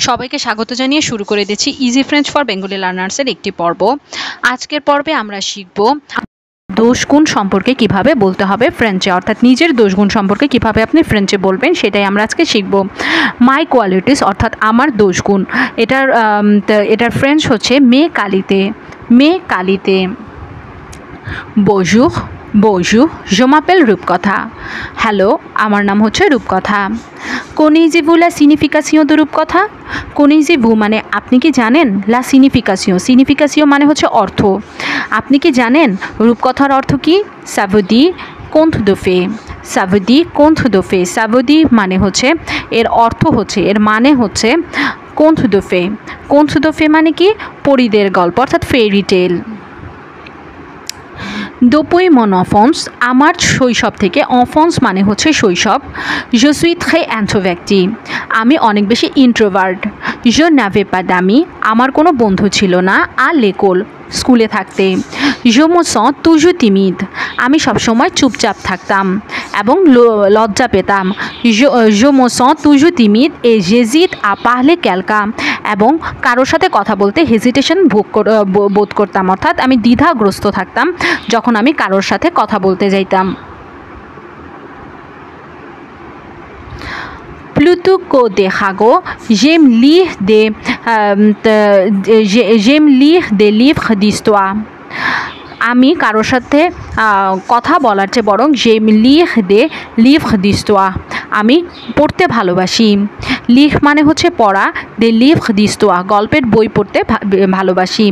সবাইকে স্বাগত জানিয়ে শুরু করে দিচ্ছি ইজি ফ্রেঞ্চ ফর বেঙ্গলি লার্নার্সের একটি পর্ব। আজকের পর্বে আমরা শিখব দোষগুণ সম্পর্কে কিভাবে বলতে হবে ফ্রেঞ্চে, অর্থাৎ নিজের দোষগুণ সম্পর্কে কিভাবে আপনি ফ্রেঞ্চে বলবেন সেটাই আমরা আজকে শিখব। মাই কোয়ালিটিস অর্থাৎ আমার দোষগুণ, এটার ফ্রেঞ্চ হচ্ছে মে কালিতে। বজুহ je m'appelle রূপকথা। হ্যালো, আমার নাম হচ্ছে রূপকথা। connaissez-vous la signification de রূপকথা? connaissez-vous মানে আপনি কি জানেন, la signification মানে হচ্ছে অর্থ। আপনি কি জানেন রূপকথার অর্থ কি? ça veut dire conte de fées। ça veut dire মানে হচ্ছে এর অর্থ হচ্ছে, এর মানে হচ্ছে conte de fées মানে কি? পরীদের গল্প অর্থাৎ ফেরি টেল। depuis mon enfance আমার শৈশব থেকে, enfance মানে হচ্ছে শৈশব। je suis très introverti আমি অনেক বেশি introvert. je n'avais pas d'amis আমার কোনো বন্ধু ছিল না। à l'école স্কুলে থাকতে। je me sens toujours timide আমি সবসময় চুপচাপ থাকতাম এবং লজ্জা পেতাম। je me sens toujours timide et j'hésite à parler quelqu'un এবং কারোর সাথে কথা বলতে হেজিটেশন বোধ করতাম, অর্থাৎ আমি দ্বিধাগ্রস্ত থাকতাম যখন আমি কারোর সাথে কথা বলতে যাইতাম। plutôt que des ragots j'aime lire des livres d'histoire আমি কারোর সাথে কথা বলার চেয়ে বরং j'aime lire des livres d'histoire আমি পড়তে ভালোবাসি। লিখ মানে হচ্ছে পড়া, des livres d'histoire গল্পের বই পড়তে ভালোবাসি।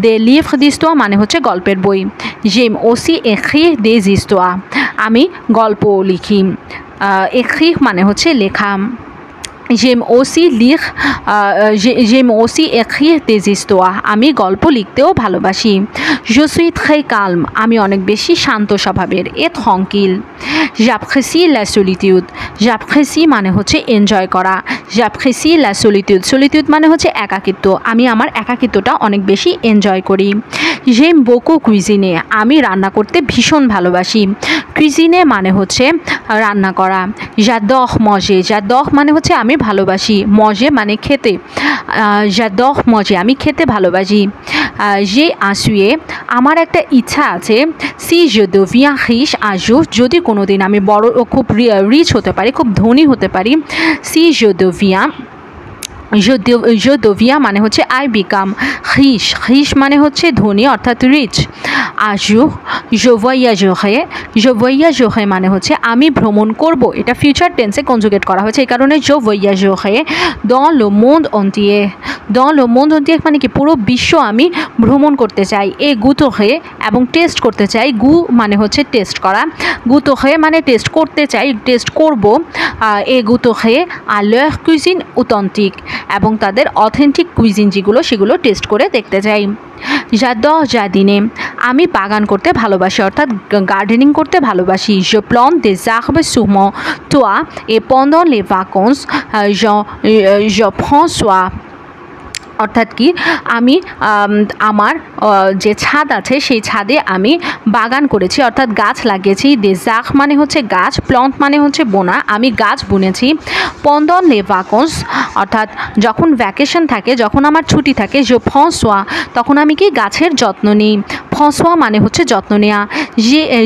des livres d'histoire মানে হচ্ছে গল্পের বই। j'aime aussi écrire des histoires আমি গল্প লিখি। écrire মানে হচ্ছে লেখা। j'aime aussi écrire des histoires আমি গল্প লিখতেও ভালোবাসি। je suis très calme আমি অনেক বেশি শান্ত স্বভাবের। et tranquille j'apprécie la solitude মানে হচ্ছে এনজয় করা। j'apprécie la solitude মানে হচ্ছে একাকিত্ব, আমি আমার একাকিত্বটা অনেক বেশি এনজয় করি। j'aime beaucoup cuisiner আমি রান্না করতে ভীষণ ভালোবাসি। cuisiner মানে হচ্ছে রান্না করা। j'adore মানে হচ্ছে আমি ভালোবাসি, manger মানে খেতে। j'adore manger আমি খেতে ভালোবাসি। j'ai un souhait আমার একটা ইচ্ছা আছে। si je deviens riche un jour যদি কোনো দিন আমি বড় খুব রিচ হতে পারি, খুব ধনী হতে পারি। si je deviens মানে হচ্ছে আই বিকাম riche মানে হচ্ছে ধনী অর্থাৎ rich. un jour je voyagerai মানে হচ্ছে আমি ভ্রমণ করব, এটা ফিউচার টেন্সে কনজুগেট করা হয়েছে, এই কারণে je voyagerai dans le monde entier মানে কি পুরো বিশ্ব আমি ভ্রমণ করতে চাই। goûterai এবং টেস্ট করতে চাই, গু মানে হচ্ছে টেস্ট করা, goûterai মানে টেস্ট করতে চাই, টেস্ট করব। goûterai à leur cuisine authentique এবং তাদের অথেন্টিক কুইজিন যেগুলো সেগুলো টেস্ট করে দেখতে চাই। j'adore jardiner আমি বাগান করতে ভালোবাসি অর্থাৎ গার্ডেনিং করতে ভালোবাসি। je plante des arbres sur mon toit et pendant les vacances je prends soin অর্থাৎ কি আমি আমার যে ছাদ আছে সেই ছাদে আমি বাগান করেছি অর্থাৎ গাছ লাগিয়েছি। des arbres মানে হচ্ছে গাছ, প্লান্ট মানে হচ্ছে বোনা, আমি গাছ বুনেছি। pendant les vacances অর্থাৎ যখন ভ্যাকেশন থাকে, যখন আমার ছুটি থাকে, je prends soin তখন আমি কি গাছের যত্ন নিই। prends soin মানে হচ্ছে যত্ন নেওয়া।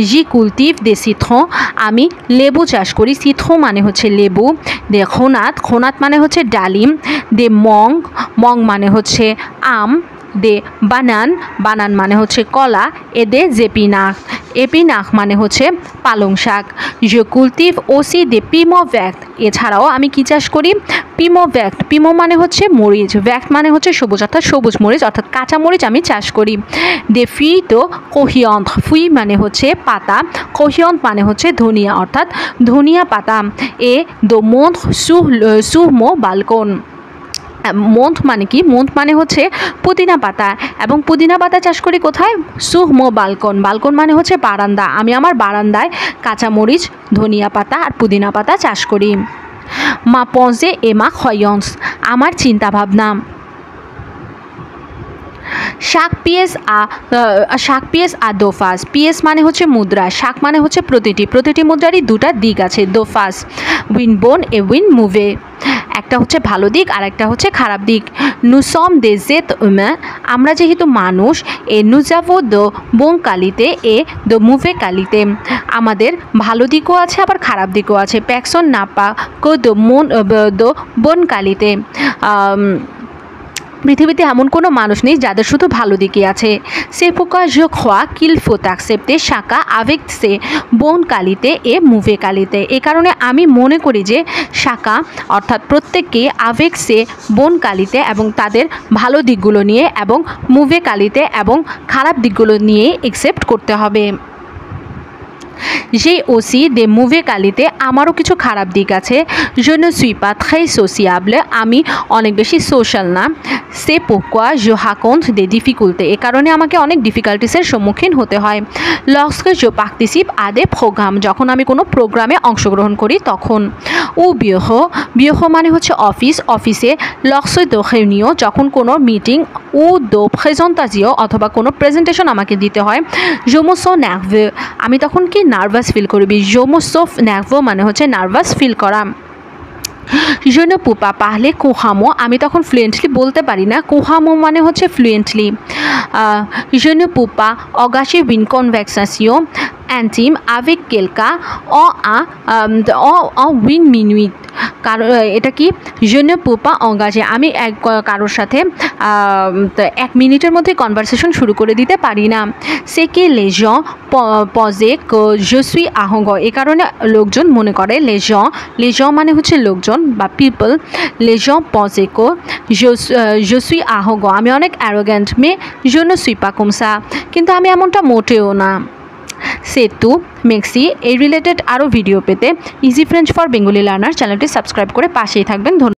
j'y cultive des citrons আমি লেবু চাষ করি, citron মানে হচ্ছে লেবু। des grenades মানে হচ্ছে ডালিম। des mangue মানে হচ্ছে আম। দে বানান মানে হচ্ছে কলা। এদে épinards মানে হচ্ছে পালং শাক। je cultive aussi des piments verts এছাড়াও আমি কি চাষ করি? পিমো মানে হচ্ছে মরিচ, ভ্যাক্ট মানে হচ্ছে সবুজ অর্থাৎ সবুজ মরিচ অর্থাৎ কাঁচা মরিচ আমি চাষ করি। des feuilles de coriandre মানে হচ্ছে পাতা, coriandre মানে হচ্ছে ধনিয়া অর্থাৎ ধনিয়া পাতা। et de montre sur mon balcon month মানে কি? মন্থ মানে হচ্ছে পুদিনা পাতা এবং পুদিনা পাতা চাষ করি কোথায়? sur mon balcon মানে হচ্ছে বারান্দা, আমি আমার বারান্দায় কাঁচামরিচ, ধনিয়া পাতা আর পুদিনা পাতা চাষ করি। ma pensée et ma croyance আমার চিন্তা ভাবনা। শাক পিএস আর দোফাস। পিএস মানে হচ্ছে মুদ্রা, শাক মানে হচ্ছে প্রতিটি মুদ্রারই দুটা দিক আছে। দোফাস উইন বোন এ উইন মুভে একটা হচ্ছে ভালো দিক আর একটা হচ্ছে খারাপ দিক। nous sommes des êtres humains, আমরা যেহেতু মানুষ, et nous avons de bonnes qualités et de mauvaises qualités, আমাদের ভালো দিকও আছে আবার খারাপ দিকও আছে। personne n'a pas que de bonnes qualités, পৃথিবীতে এমন কোনো মানুষ নেই যাদের শুধু ভালো দিকই আছে। c'est pourquoi je crois qu'il faut accepter chacun avec ses bonnes qualités et mauvaises qualités, এই কারণে আমি মনে করি যে chacun অর্থাৎ প্রত্যেককে avec ses bonnes qualités এবং তাদের ভালো দিকগুলো নিয়ে এবং mauvaises qualités এবং খারাপ দিকগুলো নিয়ে accept করতে হবে। j'ai aussi des mauvaises qualités, আমারও কিছু খারাপ দিক আছে। je ne suis pas très sociable, আমি অনেক বেশি সোশ্যাল না। c'est pourquoi je rencontre des difficultés, এই কারণে আমাকে অনেক ডিফিকাল্টিসের সম্মুখীন হতে হয়। lorsque je participe à des programmes, যখন আমি কোনো প্রোগ্রামে অংশগ্রহণ করি তখন। ou bureau মানে হচ্ছে অফিসে lorsque de réunion, যখন কোনো মিটিং ou de présentation অথবা কোনো প্রেজেন্টেশন আমাকে দিতে হয়। je me sens nerveux, আমি তখন কি নার্ভাস ফিল করবি। je me sens nerveux মানে হচ্ছে নার্ভাস ফিল করা। je ne peux pas parler couramment, আমি তখন ফ্লুয়েন্টলি বলতে পারি না। couramment মানে হচ্ছে fluently. je ne peux pas engager une conversation intime avec quelqu'un en 1 minute, কারণ এটা কি je ne peux pas engager, আমি কারোর সাথে 1 মিনিটের মধ্যে কনভারসেশন শুরু করে দিতে পারি না। c'est que les gens pensent que je suis arrogant, এই কারণে লোকজন মনে করে les gens মানে হচ্ছে লোকজন বা people, les gens pensent que je suis arrogant, আমি অনেক arrogant, mais je ne suis pas comme ça, কিন্তু আমি এমনটা মোটেও না। সেতু মেক্সি এই রিলেটেড আরও ভিডিও পেতে easy French for Bengali learner চ্যানেলটি সাবস্ক্রাইব করে পাশেই থাকবেন। ধন্যবাদ।